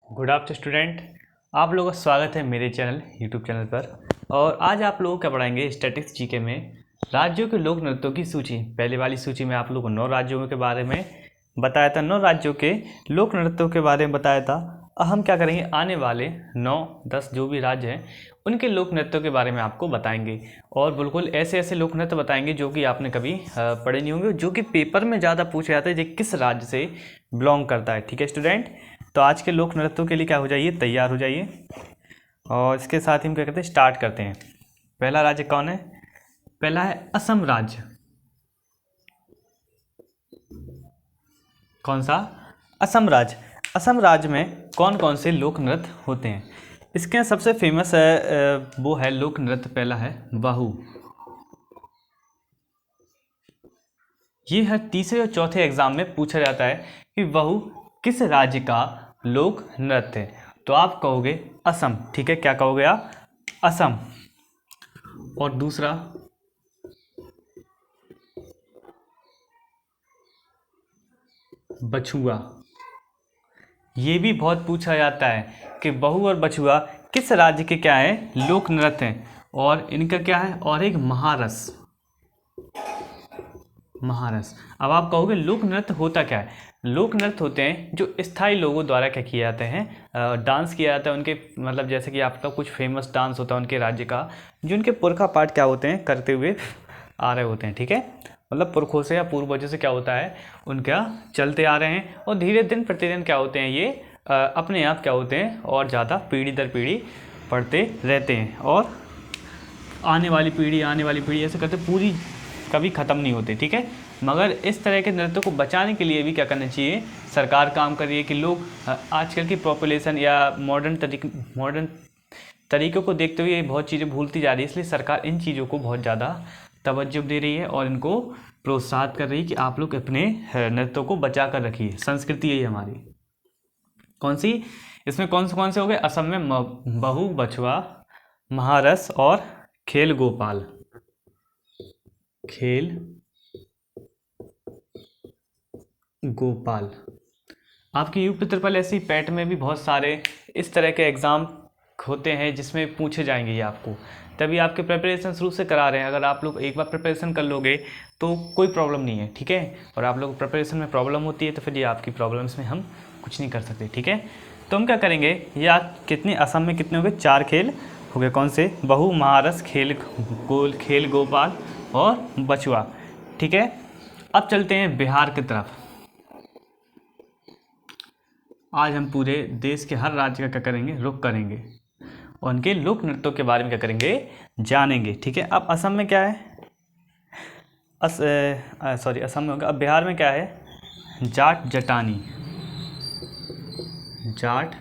Good after student. आप लोगों का स्वागत है मेरे चैनल यूट्यूब चैनल पर। और आज आप लोगों को क्या पढ़ाएंगे स्टैटिक्स जीके में राज्यों के लोक नृत्यों की सूची। पहले वाली सूची में आप लोगों को 9 राज्यों के बारे में बताया था, 9 राज्यों के लोक नृत्यों के बारे में बताया था। अब हम क्या करेंगे, आने वाले 9-10 जो भी राज्य हैं उनके लोक नृत्यों के बारे में आपको बताएंगे। और बिल्कुल ऐसे ऐसे लोक नृत्य बताएंगे जो कि आपने कभी पढ़े नहीं होंगे, जो कि पेपर में ज़्यादा पूछे जाते हैं, जो किस राज्य से बिलोंग करता है। ठीक है स्टूडेंट, तो आज के लोक नृत्यों के लिए क्या हो जाइए, तैयार हो जाइए। और इसके साथ ही हम क्या करते हैं, स्टार्ट करते हैं। पहला राज्य कौन है? पहला है असम राज्य। कौन सा? असम राज्य। असम राज्य में कौन कौन से लोक नृत्य होते हैं? इसके सबसे फेमस है वो है लोक नृत्य, पहला है बाहु। ये हर तीसरे और चौथे एग्जाम में पूछा जाता है कि बाहु किस राज्य का लोक नृत्य है। तो आप कहोगे असम। ठीक है, क्या कहोगे आप? असम। और दूसरा बछुआ। ये भी बहुत पूछा जाता है कि बहू और बछुआ किस राज्य के क्या है, लोक नृत्य हैं। और इनका क्या है, और एक महारस। महारस। अब आप कहोगे लोक नृत्य होता क्या है? लोक नृत्य होते हैं जो स्थायी लोगों द्वारा क्या किए जाते हैं, डांस किया जाता है उनके, मतलब जैसे कि आपका कुछ फेमस डांस होता है उनके राज्य का, जो उनके पुरखा पाठ क्या होते हैं, करते हुए आ रहे होते हैं। ठीक है, मतलब पुरखों से या पूर्वजों से क्या होता है, उनका चलते आ रहे हैं। और धीरे दिन प्रतिदिन क्या होते हैं, ये अपने आप क्या होते हैं, और ज़्यादा पीढ़ी दर पीढ़ी पढ़ते रहते हैं। और आने वाली पीढ़ी ऐसे करते पूरी कभी ख़त्म नहीं होते। ठीक है, मगर इस तरह के नृत्यों को बचाने के लिए भी क्या करना चाहिए, सरकार काम कर रही है कि लोग आजकल की पॉपुलेशन या मॉडर्न तरीक़ों को देखते हुए बहुत चीज़ें भूलती जा रही है। इसलिए सरकार इन चीज़ों को बहुत ज़्यादा तवज्जो दे रही है और इनको प्रोत्साहित कर रही है कि आप लोग अपने नृत्यों को बचा कर रखिए। संस्कृति यही हमारी। कौन सी? इसमें कौन से हो गए? असम में बहू, बछुआ, महारस और खेल गोपाल। खेल गोपाल। आपकी यूपी ट्रिपल एससी पैट में भी बहुत सारे इस तरह के एग्ज़ाम होते हैं जिसमें पूछे जाएंगे ये आपको, तभी आपके प्रिपरेशन शुरू से करा रहे हैं। अगर आप लोग एक बार प्रिपरेशन कर लोगे तो कोई प्रॉब्लम नहीं है। ठीक है, और आप लोग प्रिपरेशन में प्रॉब्लम होती है तो फिर ये आपकी प्रॉब्लम्स में हम कुछ नहीं कर सकते। ठीक है, तो हम क्या करेंगे, ये आज कितने, असम में कितने हो गए, 4 खेल हो गए। कौन से? बहू, महारस, खेल गोपाल और बछुआ। ठीक है, अब चलते हैं बिहार की तरफ। आज हम पूरे देश के हर राज्य का क्या करेंगे, रुख करेंगे और उनके लोक नृत्यों के बारे में क्या करेंगे, जानेंगे। ठीक है, अब असम में क्या है, असम में होगा। अब बिहार में क्या है, जाट जटानी। जाट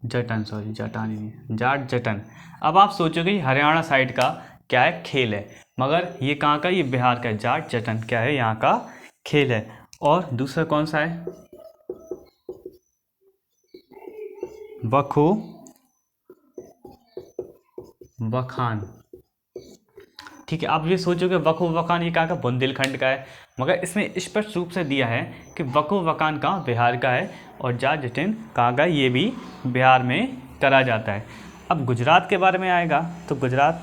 जटन, जटानी नहीं, जाट जटन। अब आप सोचोगे हरियाणा साइड का क्या है, खेल है, मगर ये कहाँ का, ये बिहार का। जाट जटन क्या है, यहाँ का खेल है। और दूसरा कौन सा है, बखो बखान। ठीक है, आप ये सोचोगे बखो बखान ये कहाँ का, बुंदेलखंड का है, मगर इसमें स्पष्ट रूप से दिया है कि बखो बखान कहाँ, बिहार का है। और जाट जटिन कहाँ का, ये भी बिहार में करा जाता है। अब गुजरात के बारे में आएगा तो गुजरात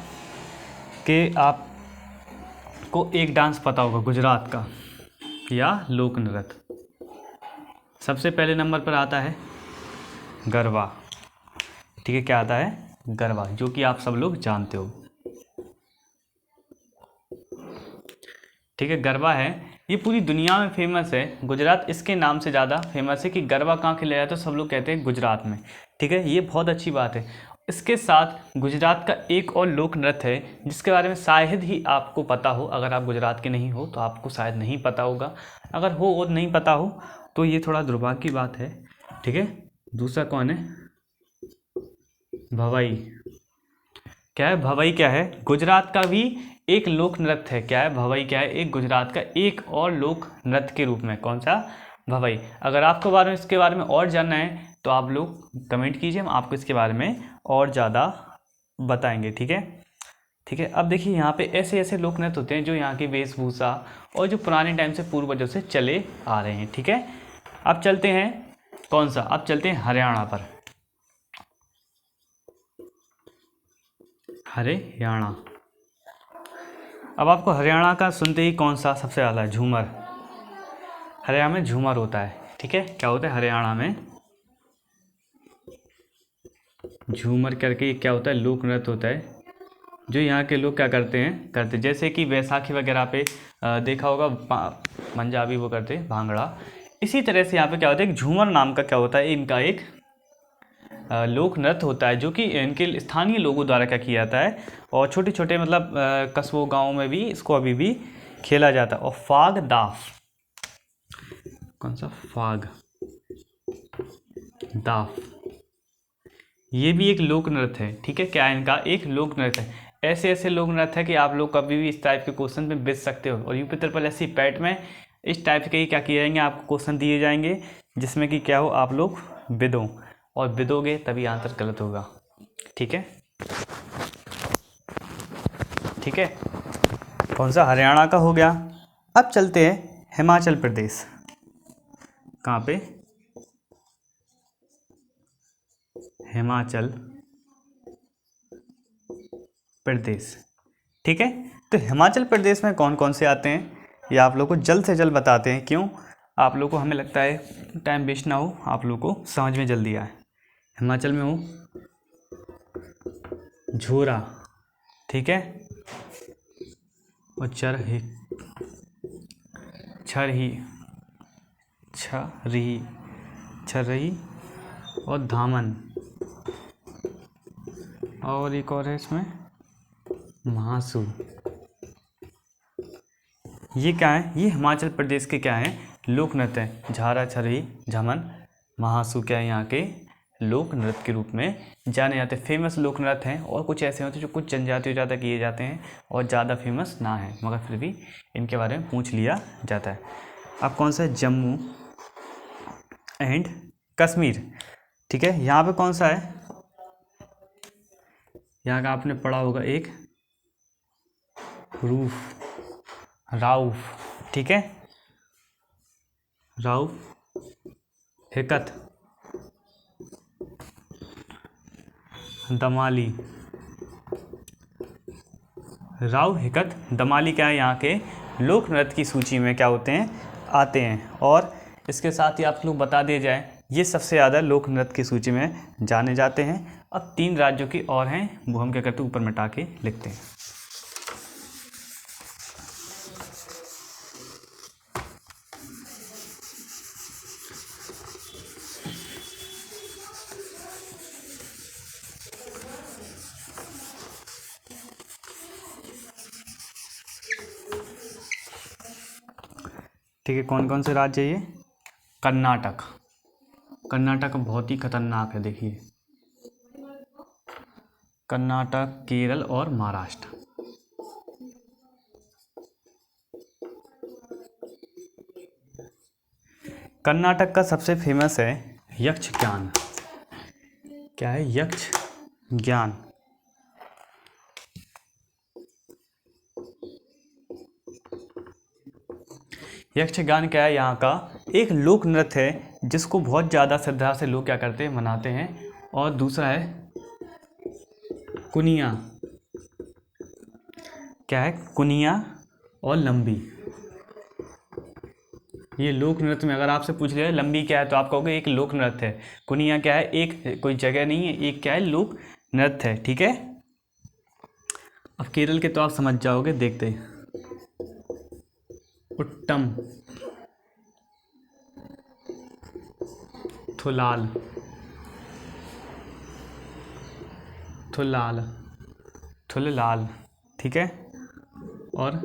के आपको एक डांस पता होगा गुजरात का, या लोक नृत्य। सबसे पहले नंबर पर आता है गरबा। ठीक है, क्या आता है, गरबा, जो कि आप सब लोग जानते हो। ठीक है, गरबा है, ये पूरी दुनिया में फेमस है। गुजरात इसके नाम से ज़्यादा फेमस है कि गरबा कहाँ खेला जाता है, तो सब लोग कहते हैं गुजरात में। ठीक है, ये बहुत अच्छी बात है। इसके साथ गुजरात का एक और लोक नृत्य है जिसके बारे में शायद ही आपको पता हो। अगर आप गुजरात के नहीं हो तो आपको शायद नहीं पता होगा, अगर हो और नहीं पता हो तो ये थोड़ा दुर्भाग्य की बात है। ठीक है, दूसरा कौन है, भवई। क्या है भवई, क्या है, गुजरात का भी एक लोक नृत्य है। क्या है भवई, क्या है, एक गुजरात का एक और लोक नृत्य के रूप में। कौन सा, भवई। अगर आपको इसके बारे में और जानना है तो आप लोग कमेंट कीजिए, हम आपको इसके बारे में और ज़्यादा बताएंगे। ठीक है, ठीक है। अब देखिए यहाँ पे ऐसे ऐसे लोक नृत्य होते हैं जो यहाँ की वेशभूषा और जो पुराने टाइम से पूर्वजों से चले आ रहे हैं। ठीक है, अब चलते हैं कौन सा, अब चलते हैं हरियाणा पर। हरियाणा, अब आपको हरियाणा का सुनते ही कौन सा सबसे ज़्यादा है? झूमर। हरियाणा में झूमर होता है, ठीक है। क्या होता है हरियाणा में? झूमर करके क्या होता है? लोक नृत्य होता है, जो यहाँ के लोग क्या करते जैसे कि बैसाखी वगैरह पे देखा होगा पंजाबी वो करते भांगड़ा। इसी तरह से यहाँ पे क्या होता है, एक झूमर नाम का क्या होता है, इनका एक लोक नृत्य होता है, जो कि इनके स्थानीय लोगों द्वारा क्या किया जाता है, और छोटे छोटे मतलब कस्बों गाँव में भी इसको अभी भी खेला जाता है। और फाग दाफ, कौन सा? फाग दाफ, ये भी एक लोक नृत्य है, ठीक है। क्या है? इनका एक लोक नृत्य है। ऐसे ऐसे लोक नृत्य है कि आप लोग कभी भी इस टाइप के क्वेश्चन में बेच सकते हो। और यूपी ट्रिपल एससी पैट में इस टाइप के ही क्या किए जाएंगे, आपको क्वेश्चन दिए जाएंगे, जिसमें कि क्या हो, आप लोग विदो, और विदोगे तभी आंसर गलत होगा, ठीक है। ठीक है, कौन सा? हरियाणा का हो गया। अब चलते हैं हिमाचल प्रदेश। कहाँ पे? हिमाचल प्रदेश, ठीक है। तो हिमाचल प्रदेश में कौन कौन से आते हैं, ये आप लोग को जल्द से जल्द बताते हैं। क्यों? आप लोग को, हमें लगता है टाइम वेस्ट ना हो, आप लोग को समझ में जल्दी आए। हिमाचल में हो झोरा, ठीक है, और छरही, छरही और धामन, और एक और है इसमें महासू। ये क्या है? ये हिमाचल प्रदेश के क्या है? लोक नृत्य है। झारा, छरही, झमन, महासू क्या है? यहाँ के लोक नृत्य के रूप में जाने जाते हैं। फेमस लोक नृत्य हैं, और कुछ ऐसे होते हैं जो कुछ जनजातियों ज़्यादा किए जाते हैं और ज़्यादा फेमस ना है, मगर फिर भी इनके बारे में पूछ लिया जाता है। अब कौन सा? जम्मू एंड कश्मीर, ठीक है। यहाँ पे कौन सा है? यहाँ का आपने पढ़ा होगा एक राउफ, ठीक है, राउफ हिकत, दमाली। राव हिकत दमाली क्या है? यहाँ के लोक नृत्य की सूची में क्या होते हैं? आते हैं। और इसके साथ ही आप लोग बता दिया जाए, ये सबसे ज़्यादा लोक नृत्य की सूची में जाने जाते हैं। अब 3 राज्यों की और हैं, वो हम क्या करते हैं, ऊपर मिटा के लिखते हैं। ठीक है, कौन कौन से राज्य है ये? कर्नाटक, कर्नाटक बहुत ही खतरनाक है, देखिए, कर्नाटक, केरल और महाराष्ट्र। कर्नाटक का सबसे फेमस है यक्षगान। क्या है? यक्षगान। यक्षगान क्या है? यहाँ का एक लोक नृत्य है, जिसको बहुत ज़्यादा श्रद्धा से लोग क्या करते हैं, मनाते हैं। और दूसरा है कुनिया। क्या है? कुनिया और लंबी। ये लोक नृत्य में अगर आपसे पूछ लिया लंबी क्या है, तो आप कहोगे एक लोक नृत्य है। कुनिया क्या है? एक कोई जगह नहीं है, एक क्या है, लोक नृत्य है, ठीक है। अब केरल के तो आप समझ जाओगे, देखते हैं। उट्टम, थुलाल, थुललाल, ठीक है। और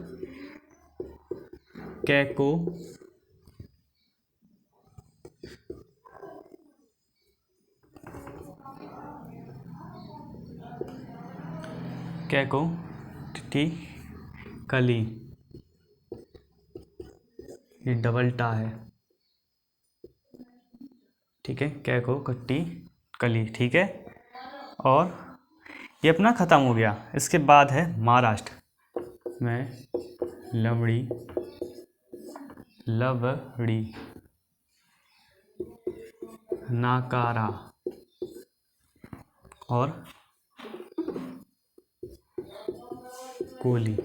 कैको, टिटी, कली, ये डबल टा है, ठीक है। कैको, कट्टी, कली, ठीक है। और ये अपना ख़त्म हो गया। इसके बाद है महाराष्ट्र में लवड़ी, नाकारा और कोली,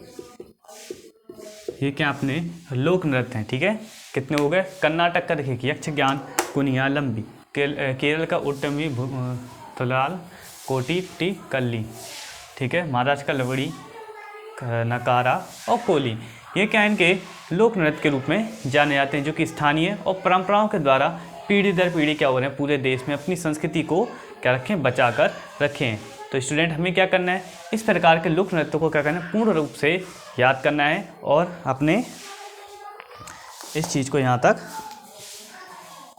ये क्या अपने लोक नृत्य हैं। ठीक है, कितने हो गए? कर्नाटक का देखिए यक्षगान कुनिया लंबी, केरल का उट्टमी तुलाल कोटी कल्ली। ठीक है, महाराष्ट्र का लवड़ी, नकारा और कोली, ये क्या इनके लोक नृत्य के रूप में जाने जाते हैं, जो कि स्थानीय और परंपराओं के द्वारा पीढ़ी दर पीढ़ी क्या हो रहे हैं, पूरे देश में अपनी संस्कृति को क्या रखें, बचा कर रखें। तो स्टूडेंट हमें क्या करना है, इस प्रकार के लोक नृत्यों को क्या करना है, पूर्ण रूप से याद करना है और अपने इस चीज़ को यहाँ तक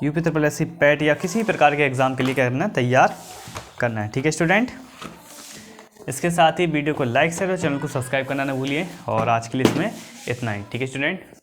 UPSSC पैट या किसी प्रकार के एग्ज़ाम के लिए क्या करना है, तैयार करना है। ठीक है स्टूडेंट, इसके साथ ही वीडियो को लाइक शेयर और चैनल को सब्सक्राइब करना ना भूलिए। और आज के लिए इसमें इतना ही। ठीक है स्टूडेंट।